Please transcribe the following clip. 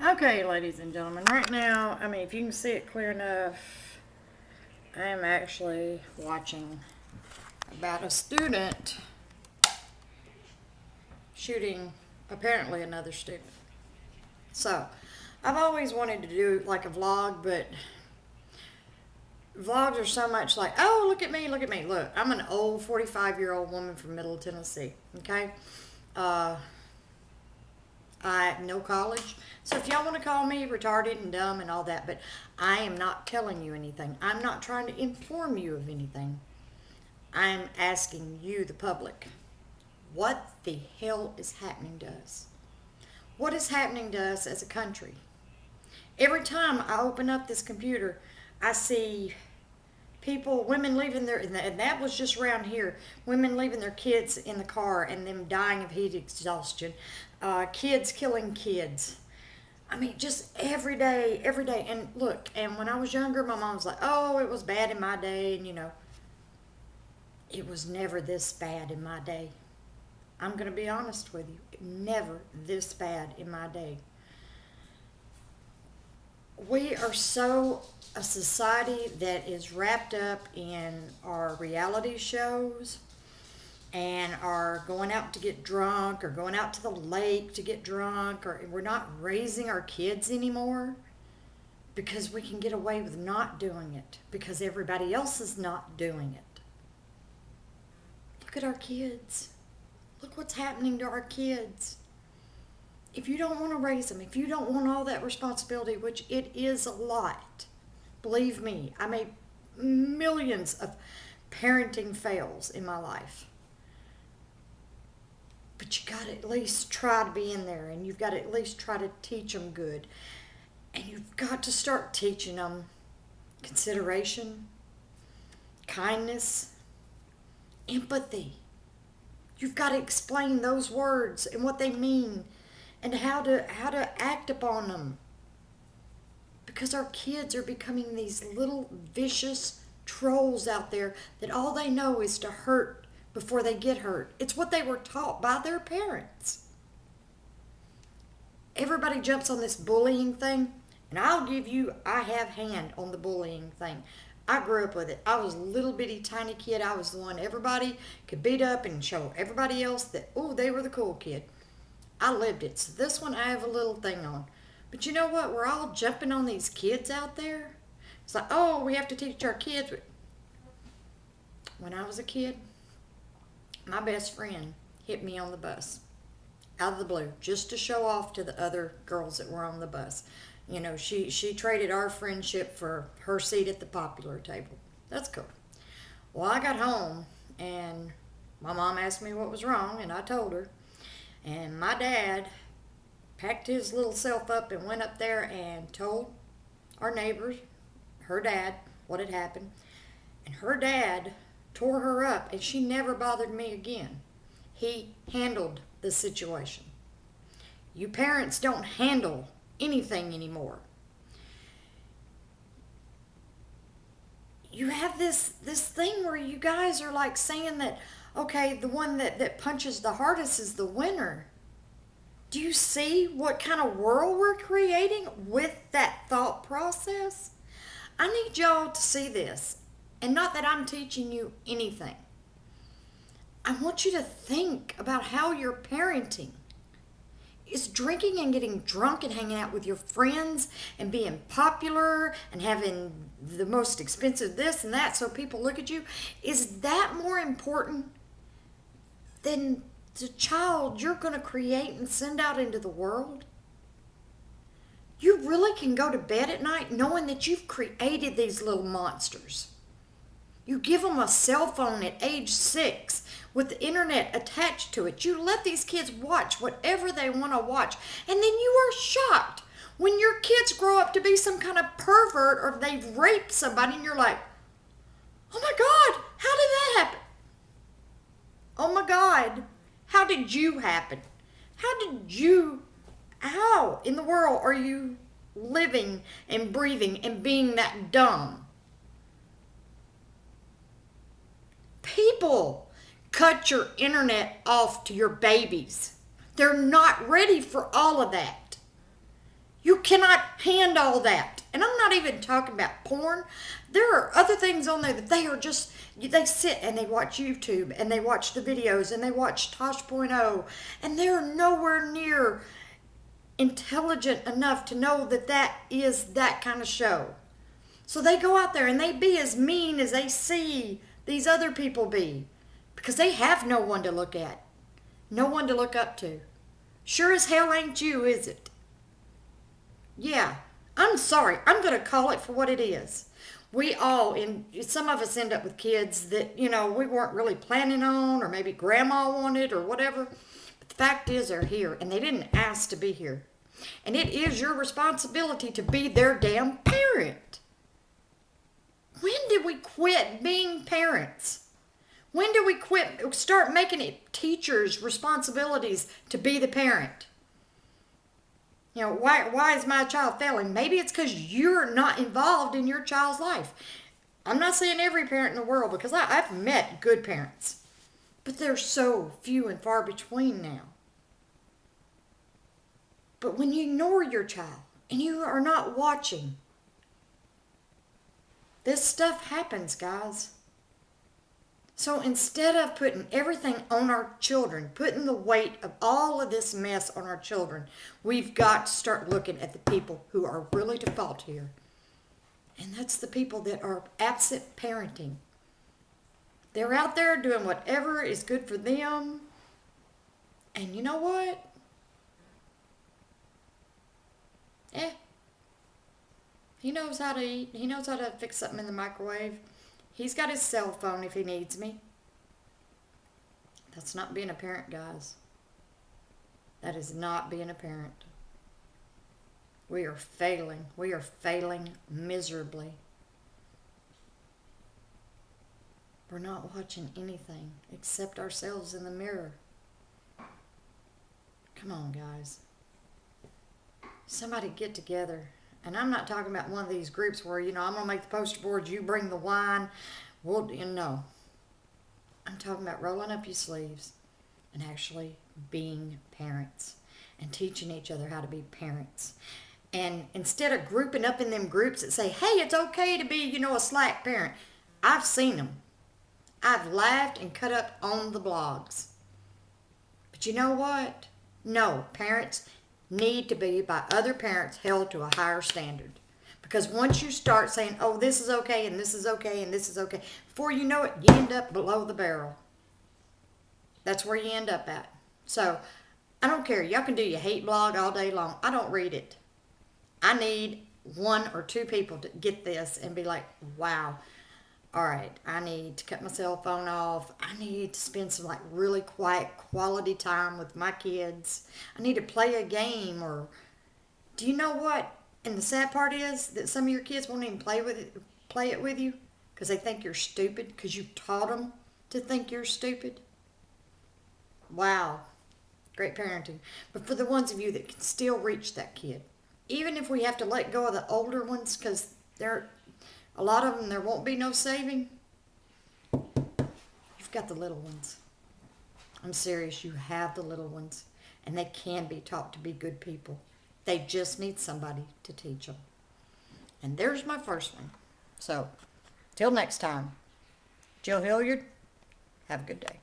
Okay, ladies and gentlemen, right now, if you can see it clear enough, I am actually watching about a student shooting apparently another student. So, I've always wanted to do like a vlog, but vlogs are so much like, oh, look at me, look at me. Look, I'm an old 45-year-old woman from Middle Tennessee, okay? Uh, I have no college. So if y'all want to call me retarded and dumb and all that, but I am not telling you anything. I'm not trying to inform you of anything. I'm asking you, the public, what the hell is happening to us? What is happening to us as a country? Every time I open up this computer, I see people, women leaving their, and that was just around here, women leaving their kids in the car and them dying of heat exhaustion, kids killing kids. Just every day, every day. And look, and when I was younger, my mom was like, oh, it was bad in my day. And, it was never this bad in my day. I'm going to be honest with you. Never this bad in my day. We are so a society that is wrapped up in our reality shows and are going out to get drunk or going out to the lake to get drunk, or we're not raising our kids anymore because we can get away with not doing it because everybody else is not doing it. Look at our kids. Look what's happening to our kids. If you don't want to raise them, if you don't want all that responsibility, which it is a lot, believe me, I made millions of parenting fails in my life. But you got to at least try to be in there, and you've got to at least try to teach them good. And you've got to start teaching them consideration, kindness, empathy. You've got to explain those words and what they mean and how to act upon them. Because our kids are becoming these little vicious trolls out there that all they know is to hurt before they get hurt. It's what they were taught by their parents. Everybody jumps on this bullying thing, and I have hand on the bullying thing. I grew up with it. I was a little bitty tiny kid. I was the one everybody could beat up and show everybody else that, oh, they were the cool kid. I lived it. So this one I have a little thing on. But you know what? We're all jumping on these kids out there. It's like, oh, we have to teach our kids. When I was a kid, my best friend hit me on the bus out of the blue just to show off to the other girls that were on the bus. She traded our friendship for her seat at the popular table. That's cool. Well, I got home and my mom asked me what was wrong, and I told her. And my dad packed his little self up and went up there and told our neighbors, her dad, what had happened. And her dad tore her up, and she never bothered me again. He handled the situation. You parents don't handle anything anymore. You have this thing where you guys are like saying that, okay, the one that punches the hardest is the winner. Do you see what kind of world we're creating with that thought process? I need y'all to see this. And not that I'm teaching you anything. I want you to think about how you're parenting. Is drinking and getting drunk and hanging out with your friends and being popular and having the most expensive this and that so people look at you, is that more important than the child you're going to create and send out into the world? You really can go to bed at night knowing that you've created these little monsters. You give them a cell phone at age 6 with the internet attached to it. You let these kids watch whatever they want to watch. And then you are shocked when your kids grow up to be some kind of pervert or they've raped somebody and you're like, oh my God, how did that happen? Oh my God, how did you happen? How in the world are you living and breathing and being that dumb? People, cut your internet off to your babies. They're not ready for all of that. You cannot handle that. And I'm not even talking about porn. There are other things on there that they are just, they sit and they watch YouTube and they watch the videos and they watch Tosh.0 and they're nowhere near intelligent enough to know that that is that kind of show. So they go out there and they be as mean as they see these other people be because they have no one to look at, no one to look up to. Sure as hell ain't you, is it? Yeah, I'm sorry. I'm going to call it for what it is. We all, and some of us end up with kids that, we weren't really planning on, or maybe grandma wanted, or whatever. But the fact is, they're here, and they didn't ask to be here. And it is your responsibility to be their damn parent. When did we quit being parents? When did we start making it teachers' responsibilities to be the parent? Why is my child failing? Maybe it's because you're not involved in your child's life. I'm not saying every parent in the world, because I've met good parents. But they're so few and far between now. But when you ignore your child and you are not watching, this stuff happens, guys. So instead of putting everything on our children, putting the weight of all of this mess on our children, we've got to start looking at the people who are really to fault here. And that's the people that are absent parenting. They're out there doing whatever is good for them. And you know what? He knows how to eat. He knows how to fix something in the microwave. He's got his cell phone if he needs me. That's not being a parent, guys. That is not being a parent. We are failing. We are failing miserably. We're not watching anything except ourselves in the mirror. Come on, guys. Somebody get together. And I'm not talking about one of these groups where, I'm going to make the poster board, you bring the wine. No. I'm talking about rolling up your sleeves and actually being parents and teaching each other how to be parents. And instead of grouping up in them groups that say, hey, it's okay to be, a slack parent. I've seen them. I've laughed and cut up on the blogs. But you know what? No, parents need to be by other parents held to a higher standard. Because once you start saying, oh, this is okay and this is okay and this is okay, before you know it, you end up below the barrel. That's where you end up at. So I don't care. Y'all can do your hate blog all day long. I don't read it. I need one or two people to get this and be like, wow, all right, I need to cut my cell phone off. I need to spend some really quiet quality time with my kids. I need to play a game. Or do you know what? And the sad part is that some of your kids won't even play it with you because they think you're stupid because you taught them to think you're stupid. Wow. Great parenting. But for the ones of you that can still reach that kid, even if we have to let go of the older ones because a lot of them, there won't be no saving. You've got the little ones. I'm serious. You have the little ones. And they can be taught to be good people. They just need somebody to teach them. And there's my first one. So, till next time, Jill Hilliard, have a good day.